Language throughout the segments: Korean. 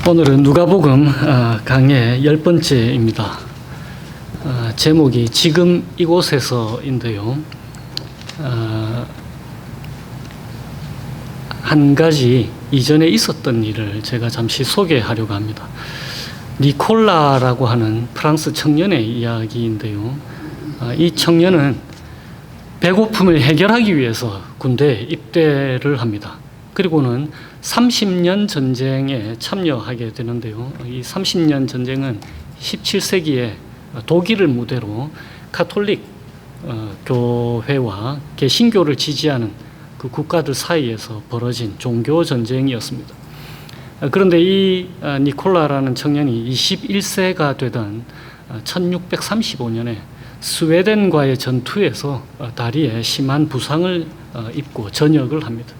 오늘은 누가복음 강의 10번째입니다. 제목이 지금 이곳에서인데요. 한 가지 이전에 있었던 일을 제가 잠시 소개하려고 합니다. 니콜라라고 하는 프랑스 청년의 이야기인데요. 이 청년은 배고픔을 해결하기 위해서 군대에 입대를 합니다. 그리고는 30년 전쟁에 참여하게 되는데요. 이 30년 전쟁은 17세기에 독일을 무대로 가톨릭 교회와 개신교를 지지하는 그 국가들 사이에서 벌어진 종교 전쟁이었습니다. 그런데 이 니콜라라는 청년이 21세가 되던 1635년에 스웨덴과의 전투에서 다리에 심한 부상을 입고 전역을 합니다.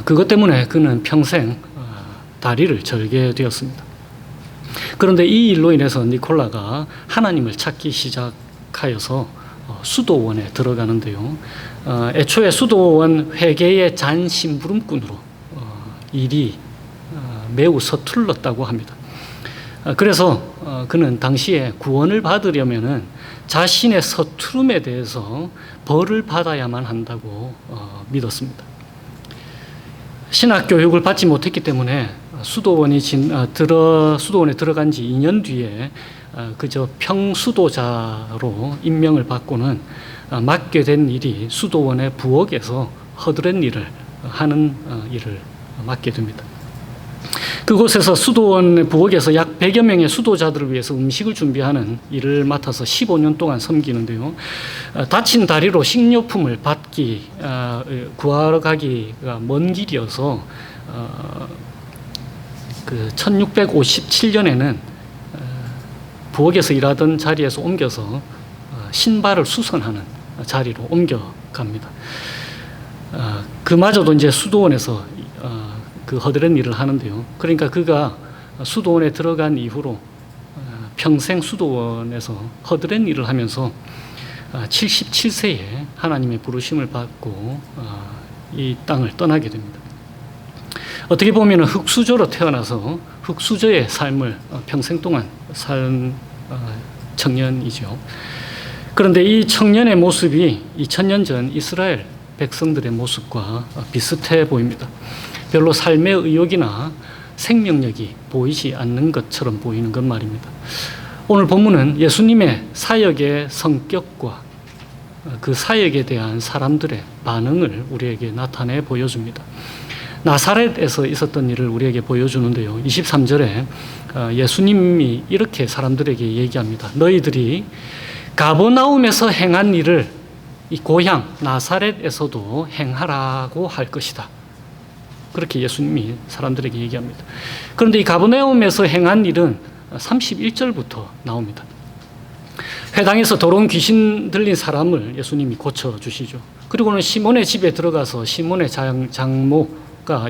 그것 때문에 그는 평생 다리를 절게 되었습니다. 그런데 이 일로 인해서 니콜라가 하나님을 찾기 시작하여서 수도원에 들어가는데요. 애초에 수도원 회계의 잔심부름꾼으로 일이 매우 서툴렀다고 합니다. 그래서 그는 당시에 구원을 받으려면은 자신의 서투름에 대해서 벌을 받아야만 한다고 믿었습니다. 신학 교육을 받지 못했기 때문에 수도원에 들어간 지 2년 뒤에 그저 평수도자로 임명을 받고는 맡게 된 일이 수도원의 부엌에서 허드렛 일을 하는 일을 맡게 됩니다. 그곳에서 수도원의 부엌에서 약 100여 명의 수도자들을 위해서 음식을 준비하는 일을 맡아서 15년 동안 섬기는데요. 다친 다리로 식료품을 구하러 가기가 먼 길이어서 그 1657년에는 부엌에서 일하던 자리에서 옮겨서 신발을 수선하는 자리로 옮겨갑니다. 그마저도 이제 수도원에서 그 허드렛 일을 하는데요. 그러니까 그가 수도원에 들어간 이후로 평생 수도원에서 허드렛 일을 하면서 77세에 하나님의 부르심을 받고 이 땅을 떠나게 됩니다. 어떻게 보면 흙수저로 태어나서 흙수저의 삶을 평생 동안 산 청년이죠. 그런데 이 청년의 모습이 2000년 전 이스라엘 백성들의 모습과 비슷해 보입니다. 별로 삶의 의욕이나 생명력이 보이지 않는 것처럼 보이는 것 말입니다. 오늘 본문은 예수님의 사역의 성격과 그 사역에 대한 사람들의 반응을 우리에게 나타내 보여줍니다. 나사렛에서 있었던 일을 우리에게 보여주는데요. 23절에 예수님이 이렇게 사람들에게 얘기합니다. 너희들이 가버나움에서 행한 일을 이 고향 나사렛에서도 행하라고 할 것이다. 그렇게 예수님이 사람들에게 얘기합니다. 그런데 이 가버나움에서 행한 일은 31절부터 나옵니다. 회당에서 더러운 귀신 들린 사람을 예수님이 고쳐주시죠. 그리고는 시몬의 집에 들어가서 시몬의 장모가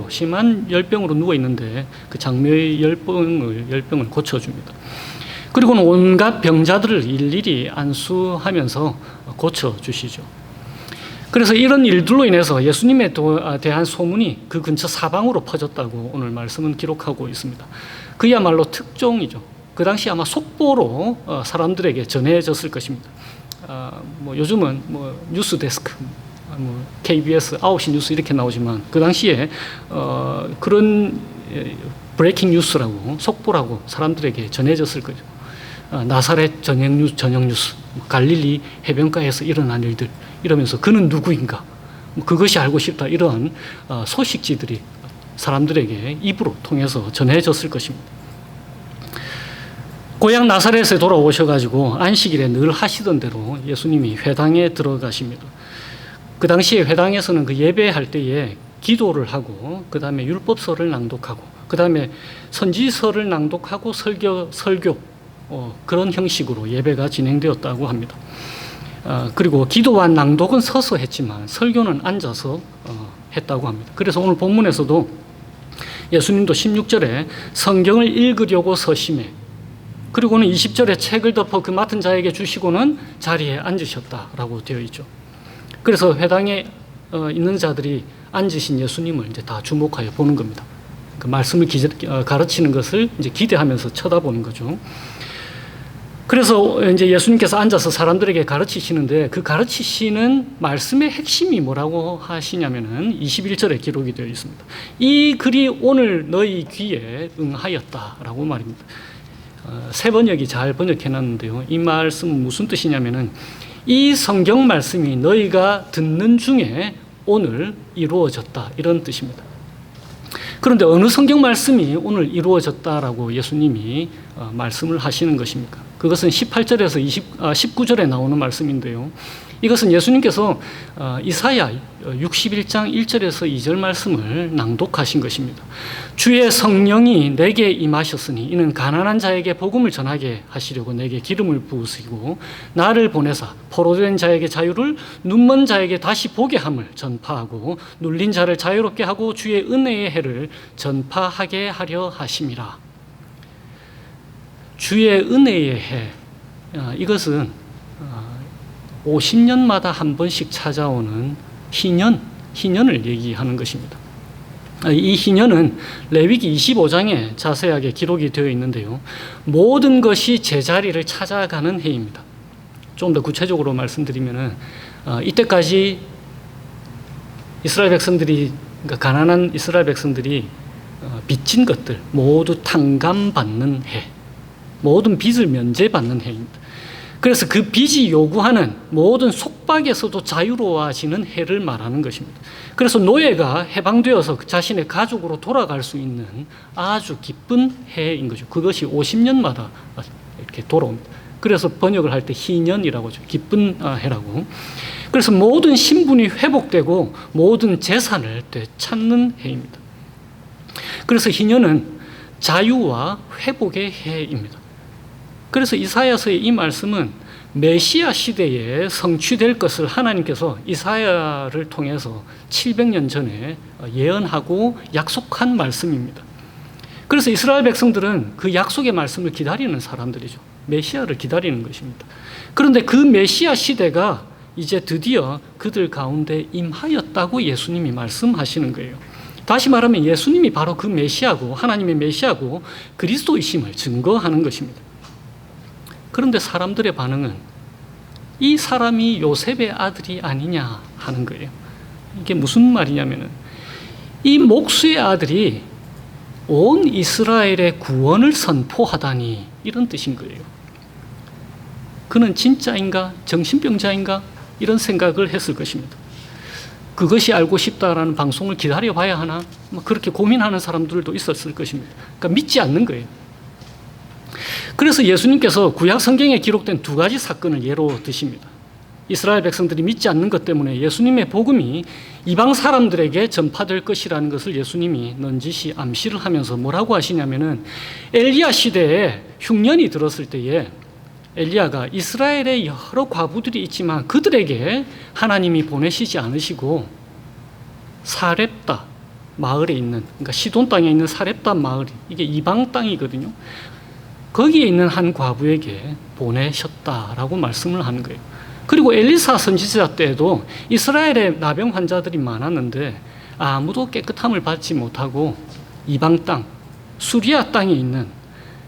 심한 열병으로 누워있는데 그 장모의 열병을 고쳐줍니다. 그리고는 온갖 병자들을 일일이 안수하면서 고쳐주시죠. 그래서 이런 일들로 인해서 예수님에 대한 소문이 그 근처 사방으로 퍼졌다고 오늘 말씀은 기록하고 있습니다. 그야말로 특종이죠. 그 당시 아마 속보로 사람들에게 전해졌을 것입니다. 요즘은 뉴스 데스크, KBS 9시 뉴스 이렇게 나오지만 그 당시에 그런 브레이킹 뉴스라고 속보라고 사람들에게 전해졌을 거죠. 나사렛 저녁 뉴스, 갈릴리 해변가에서 일어난 일들 이러면서 그는 누구인가? 그것이 알고 싶다. 이런 소식지들이 사람들에게 입으로 통해서 전해졌을 것입니다. 고향 나사렛에 돌아오셔가지고 안식일에 늘 하시던 대로 예수님이 회당에 들어가십니다. 그 당시에 회당에서는 그 예배할 때에 기도를 하고 그 다음에 율법서를 낭독하고 그 다음에 선지서를 낭독하고 설교 그런 형식으로 예배가 진행되었다고 합니다. 그리고 기도와 낭독은 서서 했지만 설교는 앉아서 했다고 합니다. 그래서 오늘 본문에서도 예수님도 16절에 성경을 읽으려고 서심해 그리고는 20절에 책을 덮어 그 맡은 자에게 주시고는 자리에 앉으셨다라고 되어 있죠. 그래서 회당에 있는 자들이 앉으신 예수님을 이제 다 주목하여 보는 겁니다. 그 말씀을 가르치는 것을 이제 기대하면서 쳐다보는 거죠. 그래서 이제 예수님께서 앉아서 사람들에게 가르치시는데 그 가르치시는 말씀의 핵심이 뭐라고 하시냐면은 21절에 기록이 되어 있습니다. 이 글이 오늘 너희 귀에 응하였다라고 말입니다. 새 번역이 잘 번역해 놨는데요. 이 말씀은 무슨 뜻이냐면은 이 성경 말씀이 너희가 듣는 중에 오늘 이루어졌다, 이런 뜻입니다. 그런데 어느 성경 말씀이 오늘 이루어졌다라고 예수님이 말씀을 하시는 것입니까? 그것은 18절에서 19절에 나오는 말씀인데요. 이것은 예수님께서 이사야 61장 1절에서 2절 말씀을 낭독하신 것입니다. 주의 성령이 내게 임하셨으니 이는 가난한 자에게 복음을 전하게 하시려고 내게 기름을 부으시고 나를 보내사 포로된 자에게 자유를, 눈먼 자에게 다시 보게 함을 전파하고 눌린 자를 자유롭게 하고 주의 은혜의 해를 전파하게 하려 하심이라. 주의 은혜의 해, 이것은 50년마다 한 번씩 찾아오는 희년을 얘기하는 것입니다. 이 희년은 레위기 25장에 자세하게 기록이 되어 있는데요. 모든 것이 제자리를 찾아가는 해입니다. 좀 더 구체적으로 말씀드리면은 이때까지 이스라엘 백성들이, 그러니까 가난한 이스라엘 백성들이 빚진 것들 모두 탕감받는 해, 모든 빚을 면제받는 해입니다. 그래서 그 빚이 요구하는 모든 속박에서도 자유로워지는 해를 말하는 것입니다. 그래서 노예가 해방되어서 자신의 가족으로 돌아갈 수 있는 아주 기쁜 해인 거죠. 그것이 50년마다 이렇게 돌아옵니다. 그래서 번역을 할 때 희년이라고 하죠. 기쁜 해라고. 그래서 모든 신분이 회복되고 모든 재산을 되찾는 해입니다. 그래서 희년은 자유와 회복의 해입니다. 그래서 이사야서의 이 말씀은 메시아 시대에 성취될 것을 하나님께서 이사야를 통해서 700년 전에 예언하고 약속한 말씀입니다. 그래서 이스라엘 백성들은 그 약속의 말씀을 기다리는 사람들이죠. 메시아를 기다리는 것입니다. 그런데 그 메시아 시대가 이제 드디어 그들 가운데 임하였다고 예수님이 말씀하시는 거예요. 다시 말하면 예수님이 바로 그 메시아고, 하나님의 메시아고 그리스도이심을 증거하는 것입니다. 그런데 사람들의 반응은 이 사람이 요셉의 아들이 아니냐 하는 거예요. 이게 무슨 말이냐면은 이 목수의 아들이 온 이스라엘의 구원을 선포하다니, 이런 뜻인 거예요. 그는 진짜인가? 정신병자인가? 이런 생각을 했을 것입니다. 그것이 알고 싶다라는 방송을 기다려봐야 하나? 그렇게 고민하는 사람들도 있었을 것입니다. 그러니까 믿지 않는 거예요. 그래서 예수님께서 구약 성경에 기록된 두 가지 사건을 예로 드십니다. 이스라엘 백성들이 믿지 않는 것 때문에 예수님의 복음이 이방 사람들에게 전파될 것이라는 것을 예수님이 넌지시 암시를 하면서 뭐라고 하시냐면은 엘리야 시대에 흉년이 들었을 때에 엘리야가 이스라엘에 여러 과부들이 있지만 그들에게 하나님이 보내시지 않으시고 사렙다 마을에 있는, 그러니까 시돈 땅에 있는 사렙다 마을, 이게 이방 땅이거든요. 거기에 있는 한 과부에게 보내셨다라고 말씀을 하는 거예요. 그리고 엘리사 선지자 때에도 이스라엘에 나병 환자들이 많았는데 아무도 깨끗함을 받지 못하고 이방 땅, 수리아 땅에 있는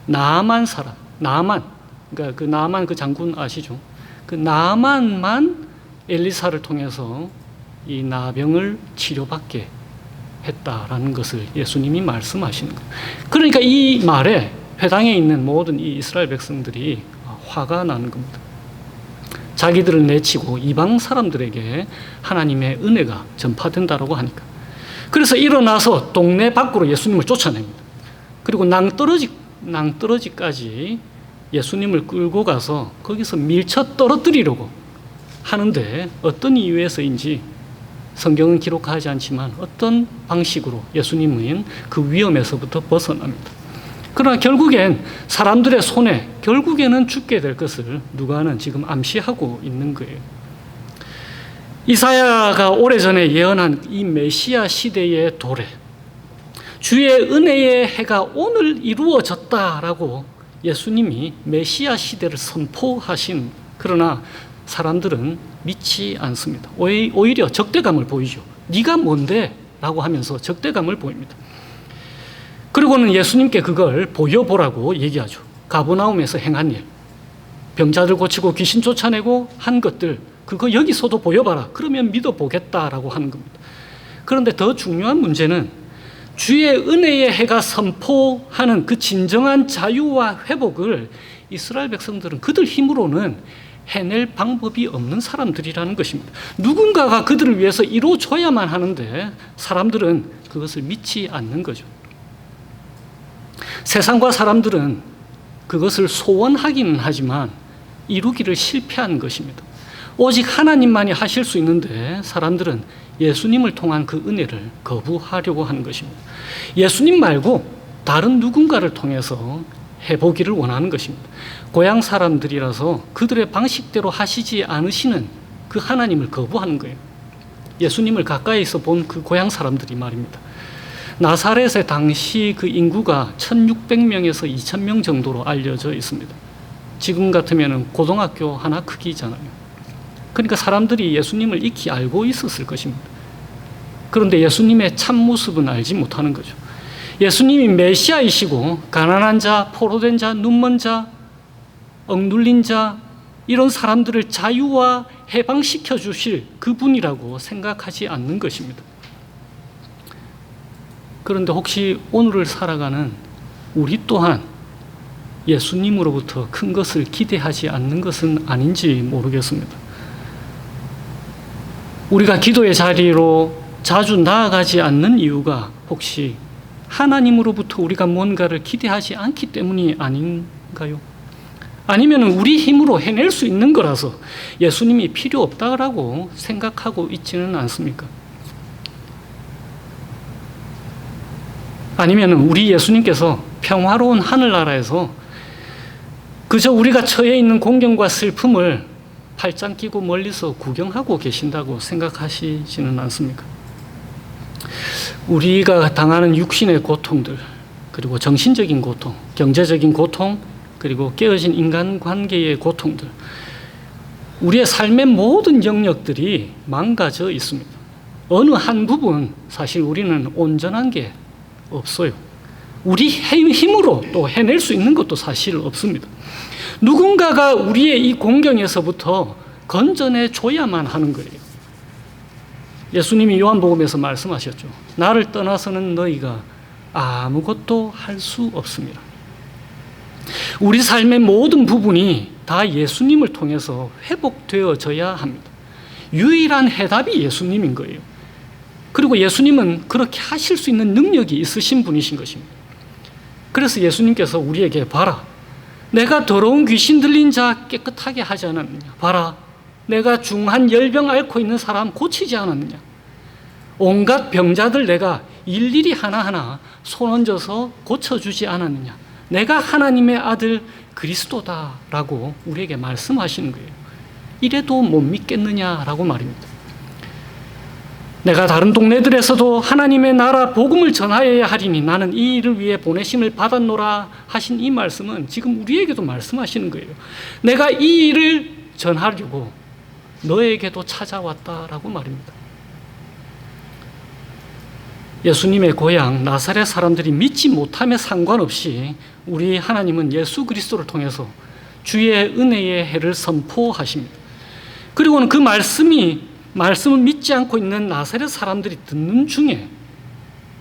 나아만 사람, 그러니까 그 나아만 그 장군 아시죠? 그 나아만만 엘리사를 통해서 이 나병을 치료받게 했다라는 것을 예수님이 말씀하시는 거예요. 그러니까 이 말에 회당에 있는 모든 이 이스라엘 백성들이 화가 나는 겁니다. 자기들을 내치고 이방 사람들에게 하나님의 은혜가 전파된다라고 하니까. 그래서 일어나서 동네 밖으로 예수님을 쫓아냅니다. 그리고 낭떠러지까지 예수님을 끌고 가서 거기서 밀쳐 떨어뜨리려고 하는데 어떤 이유에서인지 성경은 기록하지 않지만 어떤 방식으로 예수님은 그 위험에서부터 벗어납니다. 그러나 결국엔 사람들의 손에 결국에는 죽게 될 것을 누가는 지금 암시하고 있는 거예요. 이사야가 오래전에 예언한 이 메시아 시대의 도래, 주의 은혜의 해가 오늘 이루어졌다라고 예수님이 메시아 시대를 선포하신, 그러나 사람들은 믿지 않습니다. 오히려 적대감을 보이죠. 네가 뭔데? 라고 하면서 적대감을 보입니다. 그리고는 예수님께 그걸 보여보라고 얘기하죠. 가버나움에서 행한 일, 병자들 고치고 귀신 쫓아내고 한 것들, 그거 여기서도 보여봐라. 그러면 믿어보겠다라고 하는 겁니다. 그런데 더 중요한 문제는 주의 은혜의 해가 선포하는 그 진정한 자유와 회복을 이스라엘 백성들은 그들 힘으로는 해낼 방법이 없는 사람들이라는 것입니다. 누군가가 그들을 위해서 이루어줘야만 하는데 사람들은 그것을 믿지 않는 거죠. 세상과 사람들은 그것을 소원하기는 하지만 이루기를 실패한 것입니다. 오직 하나님만이 하실 수 있는데 사람들은 예수님을 통한 그 은혜를 거부하려고 하는 것입니다. 예수님 말고 다른 누군가를 통해서 해보기를 원하는 것입니다. 고향 사람들이라서 그들의 방식대로 하시지 않으시는 그 하나님을 거부하는 거예요. 예수님을 가까이서 본 그 고향 사람들이 말입니다. 나사렛의 당시 그 인구가 1600명에서 2000명 정도로 알려져 있습니다. 지금 같으면 고등학교 하나 크기잖아요. 그러니까 사람들이 예수님을 익히 알고 있었을 것입니다. 그런데 예수님의 참모습은 알지 못하는 거죠. 예수님이 메시아이시고 가난한 자, 포로된 자, 눈먼 자, 억눌린 자, 이런 사람들을 자유와 해방시켜 주실 그분이라고 생각하지 않는 것입니다. 그런데 혹시 오늘을 살아가는 우리 또한 예수님으로부터 큰 것을 기대하지 않는 것은 아닌지 모르겠습니다. 우리가 기도의 자리로 자주 나아가지 않는 이유가 혹시 하나님으로부터 우리가 뭔가를 기대하지 않기 때문이 아닌가요? 아니면 우리 힘으로 해낼 수 있는 거라서 예수님이 필요 없다고 생각하고 있지는 않습니까? 아니면 우리 예수님께서 평화로운 하늘나라에서 그저 우리가 처해 있는 공경과 슬픔을 팔짱 끼고 멀리서 구경하고 계신다고 생각하시지는 않습니까? 우리가 당하는 육신의 고통들, 그리고 정신적인 고통, 경제적인 고통, 그리고 깨어진 인간관계의 고통들, 우리의 삶의 모든 영역들이 망가져 있습니다. 어느 한 부분 사실 우리는 온전한 게 없어요. 우리 힘으로 또 해낼 수 있는 것도 사실 없습니다. 누군가가 우리의 이 공경에서부터 건져내 줘야만 하는 거예요. 예수님이 요한복음에서 말씀하셨죠. 나를 떠나서는 너희가 아무것도 할 수 없습니다. 우리 삶의 모든 부분이 다 예수님을 통해서 회복되어져야 합니다. 유일한 해답이 예수님인 거예요. 그리고 예수님은 그렇게 하실 수 있는 능력이 있으신 분이신 것입니다. 그래서 예수님께서 우리에게 봐라, 내가 더러운 귀신 들린 자 깨끗하게 하지 않았느냐. 봐라, 내가 중한 열병 앓고 있는 사람 고치지 않았느냐. 온갖 병자들 내가 일일이 하나하나 손 얹어서 고쳐주지 않았느냐. 내가 하나님의 아들 그리스도다라고 우리에게 말씀하시는 거예요. 이래도 못 믿겠느냐라고 말입니다. 내가 다른 동네들에서도 하나님의 나라 복음을 전하여야 하리니 나는 이 일을 위해 보내심을 받았노라 하신 이 말씀은 지금 우리에게도 말씀하시는 거예요. 내가 이 일을 전하려고 너에게도 찾아왔다라고 말입니다. 예수님의 고향 나사렛 사람들이 믿지 못함에 상관없이 우리 하나님은 예수 그리스도를 통해서 주의 은혜의 해를 선포하십니다. 그리고는 그 말씀을 믿지 않고 있는 나사렛 사람들이 듣는 중에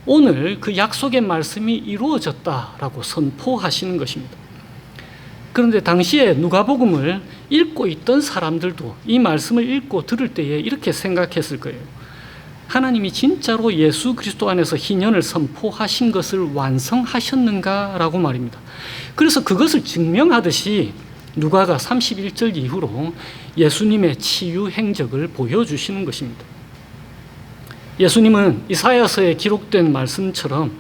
오늘 그 약속의 말씀이 이루어졌다라고 선포하시는 것입니다. 그런데 당시에 누가복음을 읽고 있던 사람들도 이 말씀을 읽고 들을 때에 이렇게 생각했을 거예요. 하나님이 진짜로 예수 그리스도 안에서 희년을 선포하신 것을 완성하셨는가라고 말입니다. 그래서 그것을 증명하듯이 누가가 31절 이후로 예수님의 치유 행적을 보여주시는 것입니다. 예수님은 이사야서에 기록된 말씀처럼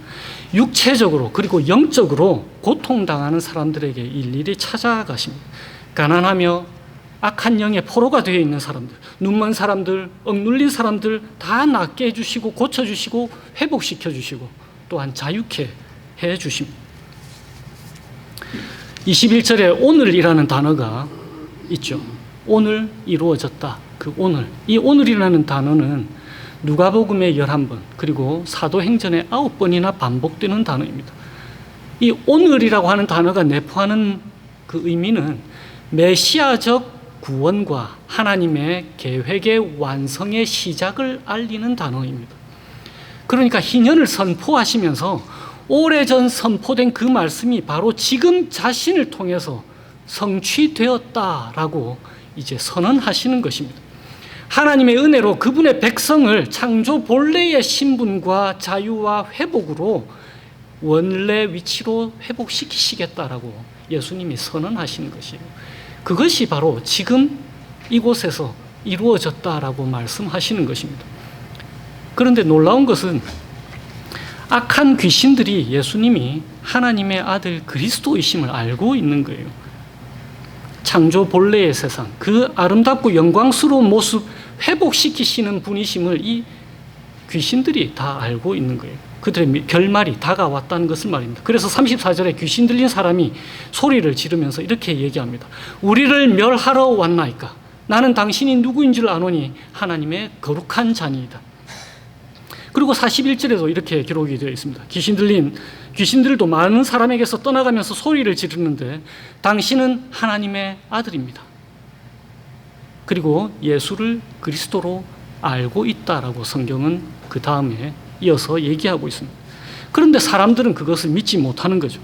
육체적으로 그리고 영적으로 고통당하는 사람들에게 일일이 찾아가십니다. 가난하며 악한 영의 포로가 되어 있는 사람들, 눈먼 사람들, 억눌린 사람들 다 낫게 해주시고 고쳐주시고 회복시켜주시고 또한 자유케 해주십니다. 21절에 오늘이라는 단어가 있죠. 오늘 이루어졌다. 그 오늘. 이 오늘이라는 단어는 누가복음의 11번, 그리고 사도행전의 9번이나 반복되는 단어입니다. 이 오늘이라고 하는 단어가 내포하는 그 의미는 메시아적 구원과 하나님의 계획의 완성의 시작을 알리는 단어입니다. 그러니까 희년을 선포하시면서 오래전 선포된 그 말씀이 바로 지금 자신을 통해서 성취되었다라고 이제 선언하시는 것입니다. 하나님의 은혜로 그분의 백성을 창조 본래의 신분과 자유와 회복으로 원래 위치로 회복시키시겠다라고 예수님이 선언하시는 것이에요. 그것이 바로 지금 이곳에서 이루어졌다라고 말씀하시는 것입니다. 그런데 놀라운 것은 악한 귀신들이 예수님이 하나님의 아들 그리스도이심을 알고 있는 거예요. 창조 본래의 세상, 그 아름답고 영광스러운 모습 회복시키시는 분이심을 이 귀신들이 다 알고 있는 거예요. 그들의 결말이 다가왔다는 것을 말입니다. 그래서 34절에 귀신 들린 사람이 소리를 지르면서 이렇게 얘기합니다. 우리를 멸하러 왔나이까? 나는 당신이 누구인 줄 아노니 하나님의 거룩한 자니이다. 그리고 41절에도 이렇게 기록이 되어 있습니다. 귀신들도 많은 사람에게서 떠나가면서 소리를 지르는데 당신은 하나님의 아들입니다. 그리고 예수를 그리스도로 알고 있다라고 성경은 그 다음에 이어서 얘기하고 있습니다. 그런데 사람들은 그것을 믿지 못하는 거죠.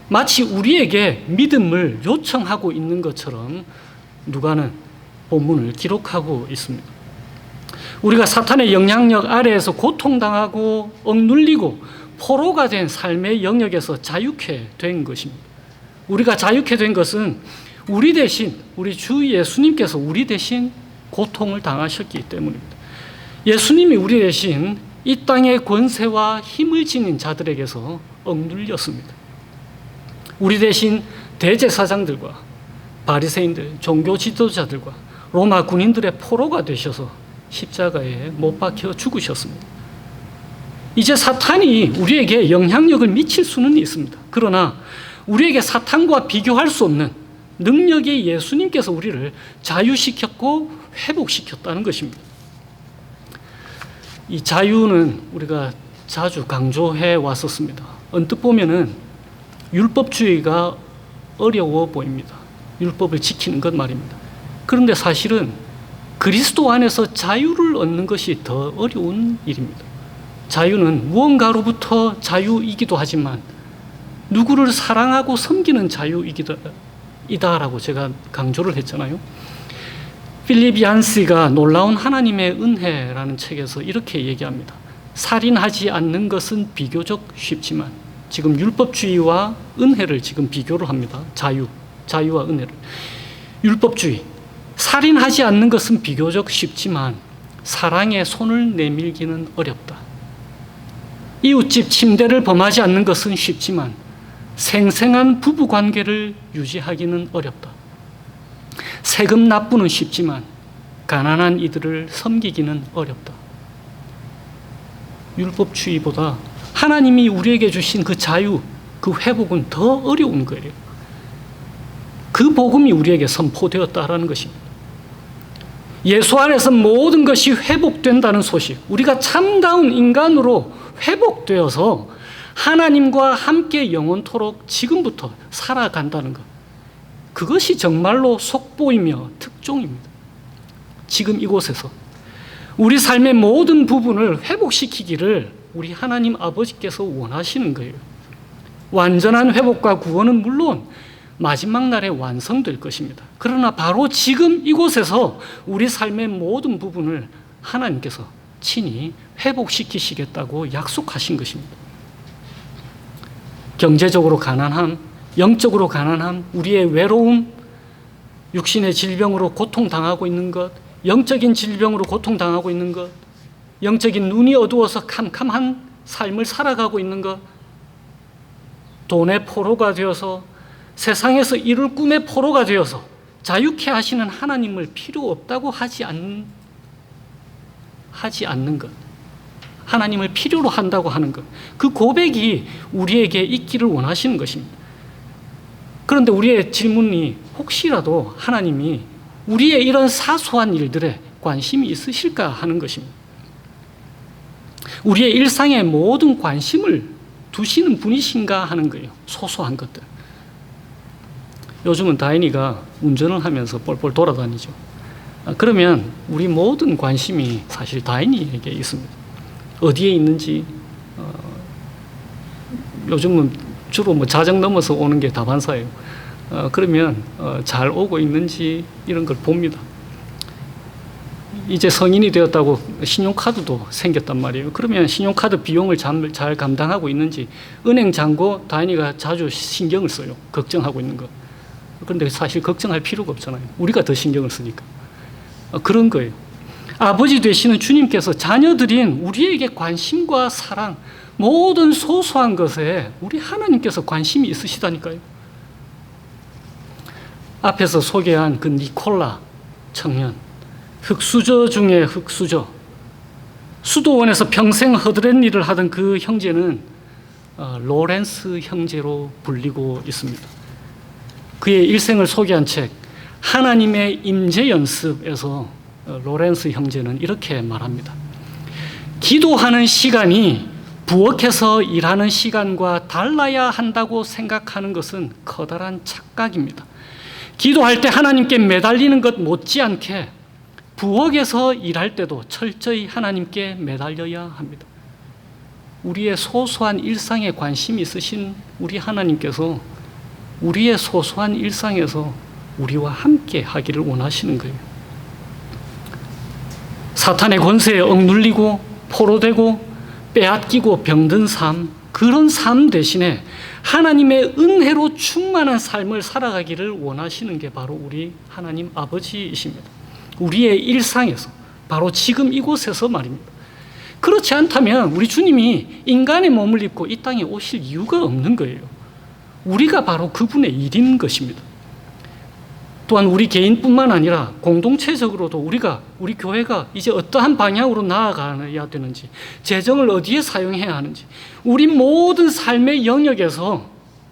마치 우리에게 믿음을 요청하고 있는 것처럼 누가는 본문을 기록하고 있습니다. 우리가 사탄의 영향력 아래에서 고통당하고 억눌리고 포로가 된 삶의 영역에서 자유케 된 것입니다. 우리가 자유케 된 것은 우리 대신, 우리 주 예수님께서 우리 대신 고통을 당하셨기 때문입니다. 예수님이 우리 대신 이 땅의 권세와 힘을 지닌 자들에게서 억눌렸습니다. 우리 대신 대제사장들과 바리새인들, 종교 지도자들과 로마 군인들의 포로가 되셔서 십자가에 못 박혀 죽으셨습니다. 이제 사탄이 우리에게 영향력을 미칠 수는 있습니다. 그러나 우리에게 사탄과 비교할 수 없는 능력의 예수님께서 우리를 자유시켰고 회복시켰다는 것입니다. 이 자유는 우리가 자주 강조해 왔었습니다. 언뜻 보면은 율법주의가 어려워 보입니다. 율법을 지키는 것 말입니다. 그런데 사실은 그리스도 안에서 자유를 얻는 것이 더 어려운 일입니다. 자유는 무언가로부터 자유이기도 하지만 누구를 사랑하고 섬기는 자유이다라고 제가 강조를 했잖아요. 필립 얀시가 놀라운 하나님의 은혜라는 책에서 이렇게 얘기합니다. 살인하지 않는 것은 비교적 쉽지만, 지금 율법주의와 은혜를 지금 비교를 합니다. 자유와 은혜를. 율법주의, 살인하지 않는 것은 비교적 쉽지만 사랑에 손을 내밀기는 어렵다. 이웃집 침대를 범하지 않는 것은 쉽지만 생생한 부부관계를 유지하기는 어렵다. 세금 납부는 쉽지만 가난한 이들을 섬기기는 어렵다. 율법주의보다 하나님이 우리에게 주신 그 자유, 그 회복은 더 어려운 거예요. 그 복음이 우리에게 선포되었다라는 것입니다. 예수 안에서 모든 것이 회복된다는 소식, 우리가 참다운 인간으로 회복되어서 하나님과 함께 영원토록 지금부터 살아간다는 것, 그것이 정말로 속보이며 특종입니다. 지금 이곳에서 우리 삶의 모든 부분을 회복시키기를 우리 하나님 아버지께서 원하시는 거예요. 완전한 회복과 구원은 물론 마지막 날에 완성될 것입니다. 그러나 바로 지금 이곳에서 우리 삶의 모든 부분을 하나님께서 친히 회복시키시겠다고 약속하신 것입니다. 경제적으로 가난함, 영적으로 가난함, 우리의 외로움, 육신의 질병으로 고통당하고 있는 것, 영적인 질병으로 고통당하고 있는 것, 영적인 눈이 어두워서 캄캄한 삶을 살아가고 있는 것, 돈의 포로가 되어서 세상에서 이룰 꿈의 포로가 되어서 자유케 하시는 하나님을 필요 없다고 하지 않는 것, 하나님을 필요로 한다고 하는 것, 그 고백이 우리에게 있기를 원하시는 것입니다. 그런데 우리의 질문이 혹시라도 하나님이 우리의 이런 사소한 일들에 관심이 있으실까 하는 것입니다. 우리의 일상에 모든 관심을 두시는 분이신가 하는 거예요. 소소한 것들. 요즘은 다인이가 운전을 하면서 뻘뻘 돌아다니죠. 그러면 우리 모든 관심이 사실 다인이에게 있습니다. 어디에 있는지, 요즘은 주로 뭐 자정 넘어서 오는 게 다반사예요. 그러면 잘 오고 있는지 이런 걸 봅니다. 이제 성인이 되었다고 신용카드도 생겼단 말이에요. 그러면 신용카드 비용을 잘 감당하고 있는지 은행 잔고 다인이가 자주 신경을 써요. 걱정하고 있는 거. 그런데 사실 걱정할 필요가 없잖아요. 우리가 더 신경을 쓰니까. 그런 거예요. 아버지 되시는 주님께서 자녀들인 우리에게 관심과 사랑, 모든 소소한 것에 우리 하나님께서 관심이 있으시다니까요. 앞에서 소개한 그 니콜라 청년, 흙수저 중에 흙수저, 수도원에서 평생 허드렛 일을 하던 그 형제는 로렌스 형제로 불리고 있습니다. 그의 일생을 소개한 책 하나님의 임재 연습에서 로렌스 형제는 이렇게 말합니다. 기도하는 시간이 부엌에서 일하는 시간과 달라야 한다고 생각하는 것은 커다란 착각입니다. 기도할 때 하나님께 매달리는 것 못지않게 부엌에서 일할 때도 철저히 하나님께 매달려야 합니다. 우리의 소소한 일상에 관심이 있으신 우리 하나님께서 우리의 소소한 일상에서 우리와 함께 하기를 원하시는 거예요. 사탄의 권세에 억눌리고 포로되고 빼앗기고 병든 삶, 그런 삶 대신에 하나님의 은혜로 충만한 삶을 살아가기를 원하시는 게 바로 우리 하나님 아버지이십니다. 우리의 일상에서, 바로 지금 이곳에서 말입니다. 그렇지 않다면 우리 주님이 인간의 몸을 입고 이 땅에 오실 이유가 없는 거예요. 우리가 바로 그분의 일인 것입니다. 또한 우리 개인뿐만 아니라 공동체적으로도 우리 교회가 이제 어떠한 방향으로 나아가야 되는지, 재정을 어디에 사용해야 하는지, 우리 모든 삶의 영역에서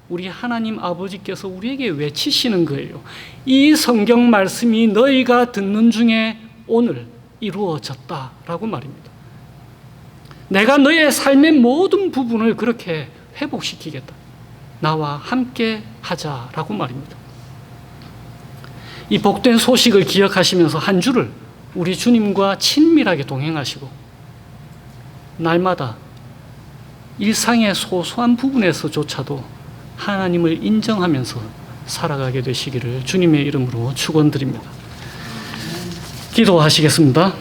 우리 하나님 아버지께서 우리에게 외치시는 거예요. 이 성경 말씀이 너희가 듣는 중에 오늘 이루어졌다라고 말입니다. 내가 너의 삶의 모든 부분을 그렇게 회복시키겠다. 나와 함께 하자라고 말입니다. 이 복된 소식을 기억하시면서 한 주를 우리 주님과 친밀하게 동행하시고 날마다 일상의 소소한 부분에서조차도 하나님을 인정하면서 살아가게 되시기를 주님의 이름으로 축원드립니다. 기도하시겠습니다.